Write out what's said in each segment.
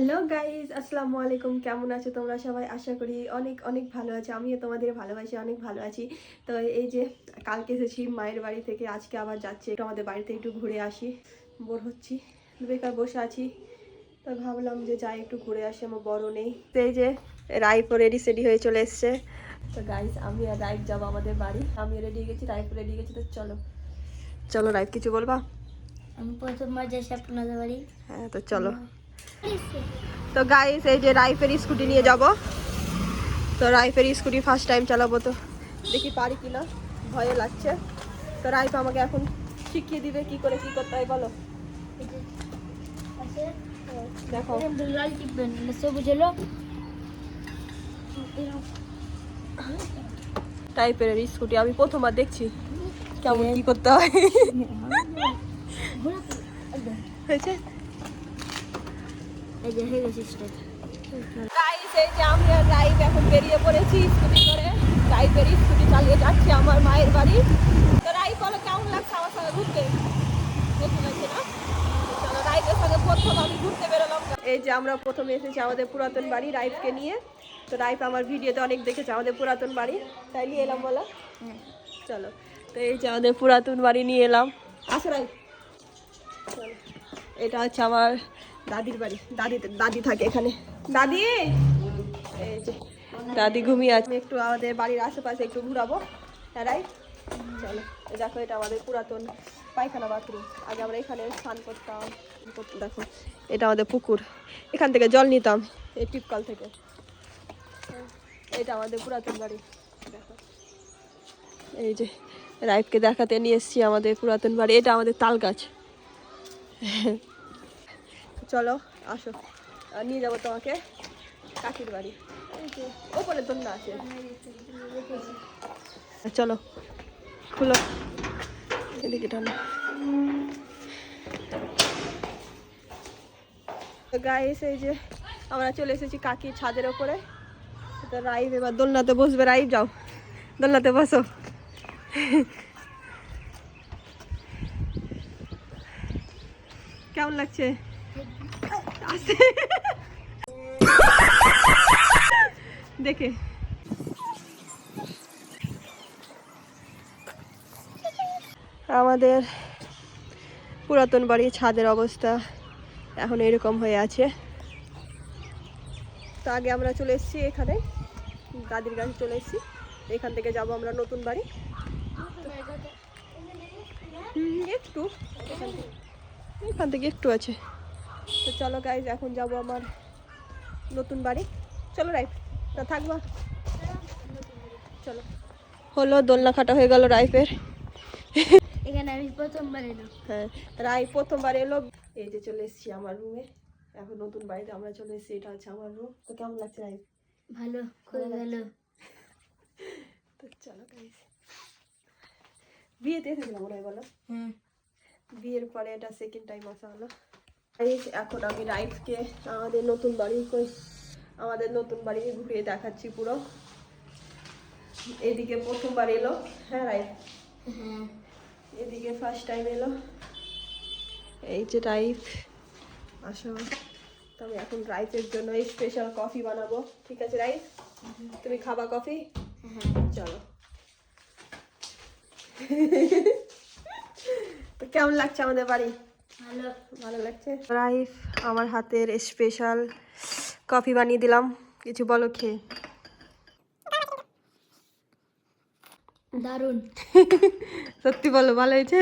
Hello guys, আসসালামু আলাইকুম। কেমন আছো তোমরা সবাই? আশা করি অনেক অনেক ভালো আছো। আমিও তোমাদের ভালোবাসি, অনেক ভালো আছি। তো এই যে কালকে এসেছি মায়ের বাড়ি থেকে, আজকে আবার যাচ্ছি একটু আমাদের বাড়িতে, একটু ঘুরে আসি। বোর হচ্ছি, বেকার বসে আছি, তো ভাবলাম যে যাই একটু ঘুরে আসি। আমার বড় নেই, তো এই যে রাইফও রেডি সেডি হয়ে চলে এসছে। তো গাইজ আমি আর রাইফ যাবো আমাদের বাড়ি। আমি রেডি গেছি, রাইফ রেডি গেছি। তো চলো চলো, রাইফ কিছু বলবা? আমি প্রথমবার যাচ্ছি আপনাদের বাড়ি। হ্যাঁ, তো চলো। তো গাইস এই যে রাইফের স্কুটি নিয়ে যাব। তো রাইফের স্কুটি ফার্স্ট টাইম চালাবো, তো দেখি পারি কিনা, ভয় লাগছে। তো রাইফ আমাকে এখন শিখিয়ে দিবে কি করে কি করতে হয়, বলো। দেখো লাল টিপবেন, সবুজ হলো টাইপের স্কুটি আমি প্রথমবার দেখছি কেমন কি করতে হয়। হয়েছে এই যে হয়ে গেছে স্টার্ট। গাইস এই যে আমি আর রাইফ এখন বেরিয়ে পড়েছি স্কুটি করে। রাইফের স্কুটি চালিয়ে যাচ্ছি আমার মায়ের বাড়ি। তো রাইফ বলো কেমন লাগছে আমার সঙ্গে ঘুরতে? নতুন লাগছে না? চলো, রাইফের সঙ্গে প্রথম আমি ঘুরতে বেরোলাম। এই যে আমরা প্রথমে এসেছি আমাদের পুরাতন বাড়ি রাইফকে নিয়ে। তো রাইফ আমার ভিডিওতে অনেক দেখেছে আমাদের পুরাতন বাড়ি, তাই নিয়ে এলাম বলো। চলো, তো এই যে আমাদের পুরাতন বাড়ি নিয়ে এলাম। আসো রাইফ, চলো। এটা হচ্ছে আমার দাদির বাড়ি। দাদি থাকে এখানে। দাদি, এই যে দাদি ঘুমিয়ে আছে। একটু আমাদের বাড়ির আশেপাশে একটু ঘুরাবো। তারাই চলো। দেখো এটা আমাদের পুরাতন পায়খানা বাথরুম। আগে আমরা এখানে স্নান করতাম। দেখো এটা আমাদের পুকুর, এখান থেকে জল নিতাম এই টিপকল থেকে। এটা আমাদের পুরাতন বাড়ি। দেখো এই যে রাইফকে দেখাতে নিয়ে এসছি আমাদের পুরাতন বাড়ি। এটা আমাদের তাল গাছ। চলো আসো, নিয়ে যাবো তোমাকে কাকির বাড়ি। ওপরে দোলনা আছে, চলো খুলো এদিকে টানো। গাইস এই যে আমরা চলে এসেছি কাকির ছাদের ওপরে। তো রাইফ এবার দোলনাতে বসবে। রাইফ যাও দোলনাতে বসো। কেমন লাগছে? দেখে আমাদের পুরাতন বাড়ির ছাদের অবস্থা এখন এরকম হয়ে আছে। তো আগে আমরা চলে এসেছি এখানে দাদির কাছে চলে এসেছি। এখান থেকে যাব আমরা নতুন বাড়ি। একটু এখান থেকে একটু আছে। তো চলো গাইজ, এখন যাব আমার নতুন বাড়ি। চলো রাইফ, না থাকবা? চলো। হলো দোলনা খাটা হয়ে গেল রাইফের। এখানে আমি প্রথমবার এলাম। হ্যাঁ, রাইফ প্রথমবার এলো। এই যে চলে এসেছি আমার রুমে। এখন নতুন বাড়িতে আমরা চলে এসেছি, এটা হচ্ছে আমার রুম। তো কেমন লাগছে রাইফ? ভালো, খুব ভালো। তো চলো গাইজ, বিয়েতে এসেছিলাম মনে হয়, বলো। বিয়ের পরে এটা সেকেন্ড টাইম আসা হলো। এখন আমি রাইফকে আমাদের নতুন বাড়ি ঘুরিয়ে দেখাচ্ছি পুরো। এদিকে প্রথমবার এলো। হ্যাঁ রাইফ, এদিকে ফার্স্ট টাইম এলো। এই যে রাইফ, আসো। তো আমি এখন রাইফের জন্য স্পেশাল কফি বানাবো। ঠিক আছে রাইফ, তুমি খাবা কফি? চলো। তো কেমন লাগছে আমাদের বাড়ি? ভালো, ভালো লাগছে। রাইফ আমার হাতের স্পেশাল কফি বানিয়ে দিলাম। কিছু বলো খেয়ে। দারুণ। সত্যি বলো, ভালো হয়েছে?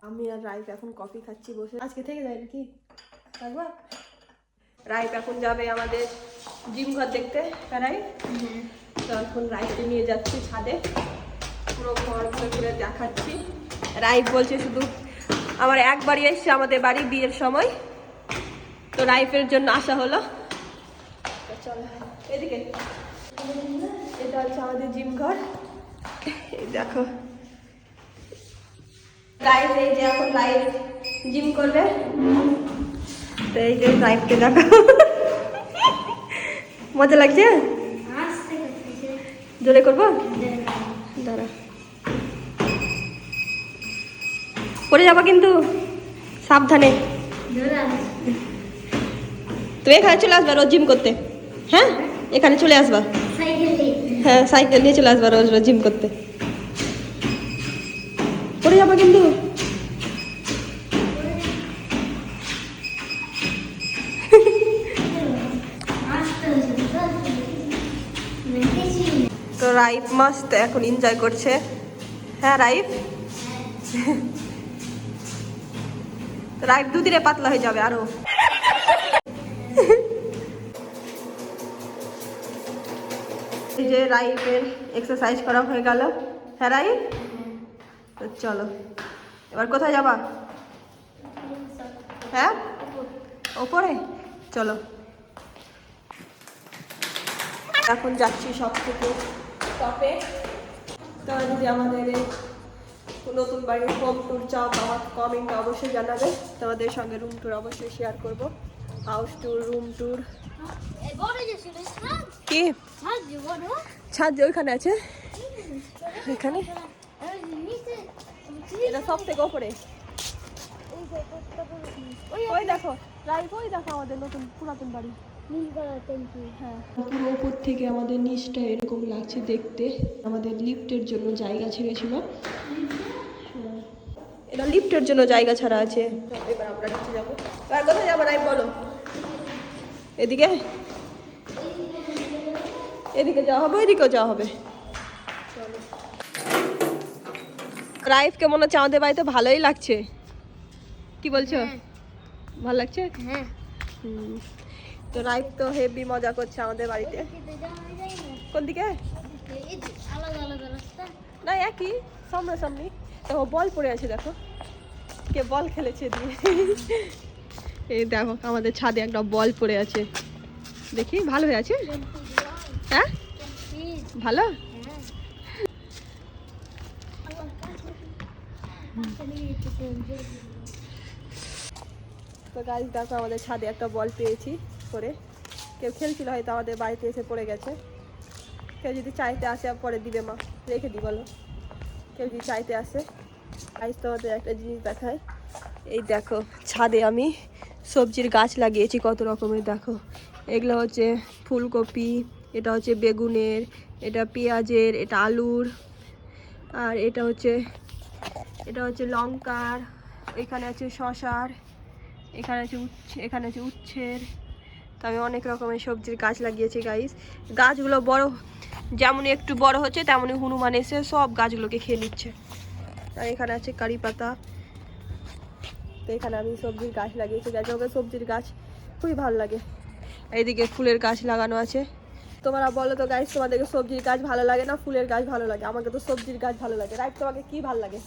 আমি আর রাইফ এখন কফি খাচ্ছি বসে। আজকে থেকে যাই নাকি? রাইফ এখন যাবে আমাদের জিম ঘর দেখতে। রাইফ, তো এখন রাইফকে নিয়ে যাচ্ছি ছাদে, পুরো ঘর ঘুরে ঘুরে দেখাচ্ছি। রাইফ বলছে শুধু আমার একবারই এসছে আমাদের বাড়ি বিয়ের সময়, তো রাইফের জন্য আসা হলো। চলো এদিকে, এটা হচ্ছে আমাদের জিম ঘর। এই দেখো রাইফ, এই যে এখন রাইফ জিম করবে। তো এই যে রাইফকে দেখো, মজা লাগছে? জোরে করবো, দাঁড়া। পড়ে যাবা কিন্তু, সাবধানে। তুমি এখানে চলে আসবা রোজ জিম করতে, হ্যাঁ এখানে চলে আসবা, সাইকেলে হ্যাঁ সাইকেল নিয়ে চলে আসবা রোজ রোজ জিম করতে। পড়ে যাবো কিন্তু। তো রাইফ মাস্ত এখন এনজয় করছে, হ্যাঁ রাইফ। রাইফ দুদিনে পাতলা হয়ে যাবে আরো। এই যে রাইফের এক্সারসাইজ করা হয়ে গেল, হ্যাঁ রাইফ। তো চলো এবার কোথায় যাবা? হ্যাঁ ওপরে চলো। এখন যাচ্ছি সব থেকে টপে। তোমরা যদি আমাদের এই নতুন বাড়ির হোম ট্যুর চাও আমার কমেন্টে অবশ্যই জানাবে, তোমাদের সঙ্গে রুম ট্যুর অবশ্যই শেয়ার করব, হাউস ট্যুর, রুম ট্যুর। কি ছাদ ওইখানে আছে, এখানে এটা সব থেকে ওপরে। ওই দেখো রাইফ, ওই দেখো আমাদের নতুন পুরাতন বাড়ি। হ্যাঁ পুরো উপর থেকে আমাদের নিচটা এরকম লাগছে দেখতে। আমাদের লিফটের জন্য জায়গা ছেড়েছিল, এটা লিফটের জন্য জায়গা ছাড়া আছে। এবার আমরা নিচে যাবো। আর কোথায় যাবো রাইফ বলো? এদিকে, এদিকে যাওয়া হবে, এদিকেও যাওয়া হবে। রাইফকে মনে হচ্ছে আমাদের বাড়িতে ভালোই লাগছে, কি বলছো? ভালো লাগছে? হ্যাঁ। তো রাইফ তো হেভি মজা করছে আমাদের বাড়িতে। কোন দিকে? আলাদা আলাদা রাস্তা না একই সামনাসামনি। দেখো বল পড়ে আছে, দেখো কে বল খেলেছে দিয়ে। এই দেখো আমাদের ছাদে একটা বল পড়ে আছে, দেখি ভালো হয়ে আছে। হ্যাঁ ভালো। তো গাইস দেখো আমাদের ছাদে একটা বল পেয়েছি করে, কেউ খেলছিল হয়তো আমাদের বাড়িতে এসে পড়ে গেছে। কেউ যদি চাইতে আসে পরে দিবে মা, রেখে দিই বলো, কেউ যদি চাইতে আসে। গাইস তোমাদের একটা জিনিস দেখায়, এই দেখো ছাদে আমি সবজির গাছ লাগিয়েছি কত রকমের। দেখো এগুলো হচ্ছে ফুলকপি, এটা হচ্ছে বেগুনের, এটা পেঁয়াজের, এটা আলুর, আর এটা হচ্ছে লঙ্কার, এখানে আছে শসার, এখানে আছে উচ্ছের। তো আমি অনেক রকমের সবজির গাছ লাগিয়েছি গাইস। গাছগুলো বড়, যেমন একটু বড় হচ্ছে তেমনই হনুমান এসে সব গাছগুলোকে খেয়ে নিচ্ছে। আর এখানে আছে কারি পাতা। তো এখানে আমি সবজির গাছ লাগিয়েছি গাছ, আমাকে সবজির গাছ খুবই ভালো লাগে। এইদিকে ফুলের গাছ লাগানো আছে। তোমরা বলো তো গাইস, তোমাদেরকে সবজির গাছ ভালো লাগে না ফুলের গাছ ভালো লাগে? আমাকে তো সবজির গাছ ভালো লাগে। রাইট তোমাকে কি ভালো লাগে?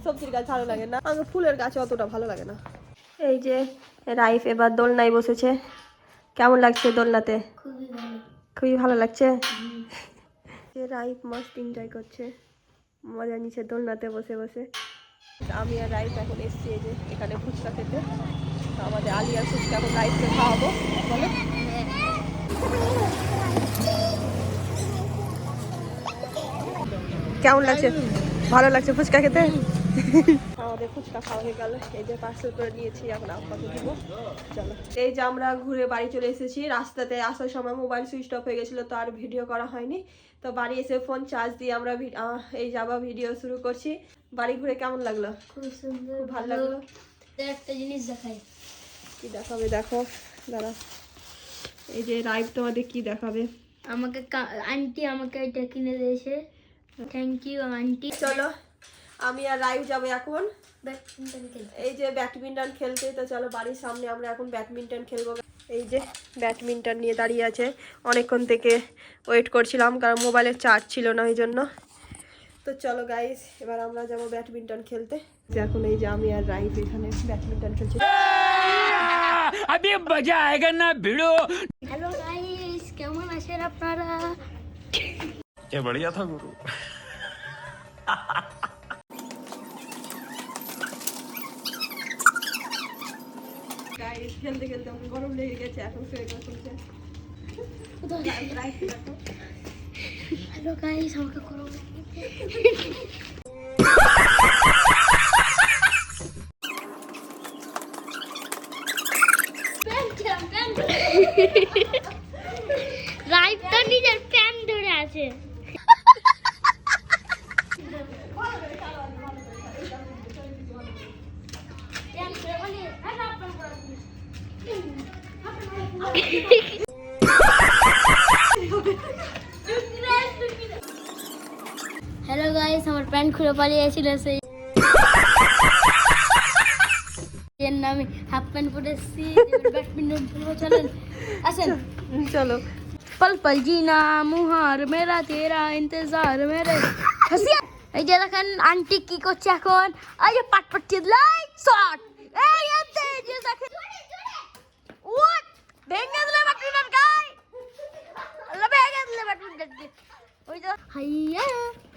সবজির গাছ ভালো লাগে না, আমাকে ফুলের গাছ অতটা ভালো লাগে না। এই যে রাইফ এবার দোলনায় বসেছে, কেমন লাগছে দোলনাতে? খুবই ভালো লাগছে। রাইফ মাস্ট এনজয় করছে, মজা নিচ্ছে দোলনাতে বসে বসে। আমি আর রাইফ এখন এসছি এই যে এখানে ফুচকা খেতে। তো আমাদের আলিয়ার ফুচকা এখন রাইফকে খাওয়াবো, বলো। কেমন লাগছে? ভালো লাগছে ফুচকা খেতে? আমাদের ফুচকা খাওয়া হয়ে গেল, এই যে পার্সেল করে নিয়েছি, এখন আপাকে দিব। চলো এই যে আমরা ঘুরে বাড়ি চলে এসেছি। রাস্তাতে আসার সময় মোবাইল সুইচ অফ হয়ে গেছিলো, তো আর ভিডিও করা হয়নি। তো বাড়ি এসে ফোন চার্জ দিয়ে আমরা এই যাবা ভিডিও শুরু করছি। বাড়ি ঘুরে কেমন লাগলো? খুব সুন্দর, ভালো লাগলো। একটা জিনিস দেখাই। কি দেখাবে? দেখো দাঁড়া, এই যে রাইফ তোমাদের কি দেখাবে। আমাকে আন্টি আমাকে এটা কিনে দিয়েছে, থ্যাংক ইউ আন্টি। চলো আমি আর রাইফ যাবো এখন ব্যাডমিন্টন খেলতে। এই যে ব্যাডমিন্টন খেলতে। তো চলো বাড়ির সামনে আমরা এখন ব্যাডমিন্টন খেলবো। এই যে ব্যাডমিন্টন নিয়ে দাঁড়িয়ে আছে, অনেকক্ষণ থেকে ওয়েট করছিলাম কারণ মোবাইলের চার্জ ছিল না ওই জন্য। তো চলো গাইস এবার আমরা যাবো ব্যাডমিন্টন খেলতে। এখন এই যে আমি আর রাইফ এখানে ব্যাডমিন্টন খেলছি। अभी मजा आएगा ना भिड़ो। হ্যালো গাইস, কেমন আছেন আপনারা? क्या बढ़िया था गुरु। গাইস খেলতে খেলতে আমার গরম লেগে গেছে, এখন সোয়েটার খুলছে। হ্যালো গাইস, আমাকে করো। প্যান্ট রাইফ তো নিজের প্যান ধরে আছে। হ্যালো গাইস, আমার প্যান্ট খুলে পালিয়েছিল সেই এর নামে হাফ প্যান্ট পরেছি। ব্যাডমিন্টন খেলবো, চলেন আসেন। চলো। पल पल जीना मुहार मेरा तेरा इंतजार मेरे हसिया। এই যে দেখেন আন্টি কি করছে এখন, এই যে পাট পাট লাইট শট, এই এতে যে দেখেন হোয়াট ভেঙে দিলে ব্যাডমিন্টন গাই, আল্লাহ ভেঙে দিলে ব্যাডমিন্টন ওই তো হাইয়া।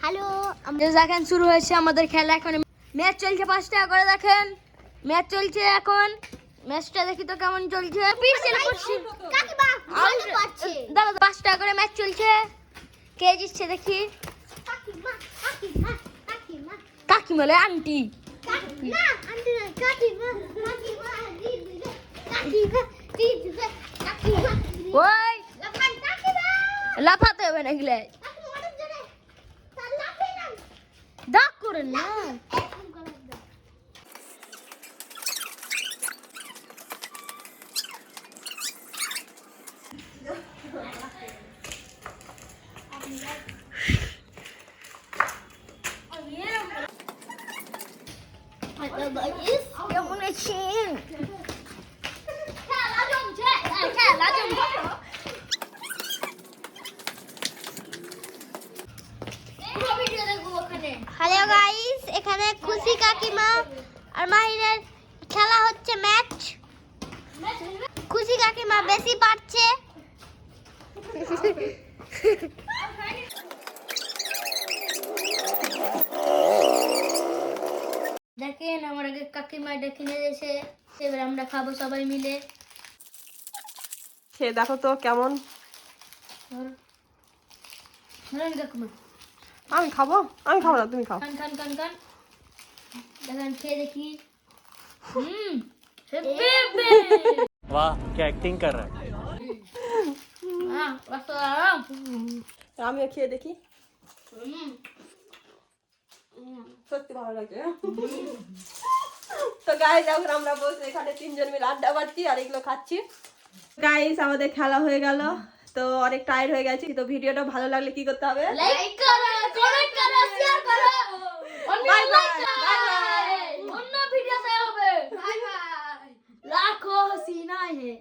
হ্যালো, আমাদের দেখেন শুরু হয়েছে আমাদের খেলা। এখন ম্যাচ চলছে 5 টাকা করে, দেখেন ম্যাচ চলছে এখন। ম্যাচটা দেখি তো কেমন চলছে। কাকিমা ভালো পাচ্ছে, দাদা 5 টাকা করে ম্যাচ চলছে। কে জিতছে দেখি। কাকিমা কাকিমা কাকিমা কাকিমা লে আন্টি না, আন্টি না, কাকিমা কাকিমা দিদি কাকিমা দিদি কাকিমা। ওই লাফান কাকিমা, লাফাতে হবে না গিলে কাকিমা অনেক জোরে তার লাফে না, ডাক করেন না। কেমন আছেন? হ্যালো গাইস, এখানে খুশি কাকিমা আর মাহিরের খেলা হচ্ছে ম্যাচ। খুশি কাকিমা বেশি পারছে। দেখেন আমার আগে কাকিমা ডেকে নিয়ে এসে, এবার আমরা খাবো সবাই মিলে। খেয়ে দেখো তো কেমন। কাকিমা আমি খাবো, আমি খাবো না, তুমি খাও। খান খান খান খান, দেখেন খেয়ে দেখি। वाह क्या एक्टिंग कर रहा है। আমিও খেয়ে দেখি, সত্যি ভালো লাগছে। তো গাইস এখন আমরা বসে এখানে 3 জন মিলে আড্ডা মারছি আর এগুলো খাচ্ছি। গাইস আমাদের খেলা হয়ে গেল, তো অনেক টায়ার্ড হয়ে গেছি। তো ভিডিওটা ভালো লাগলে কি করতে হবে? লাইক করো, কমেন্ট করো, শেয়ার করো। Bye bye, bye bye. অন্য ভিডিওতে হবে। Bye bye. লাখো হসিনা হে।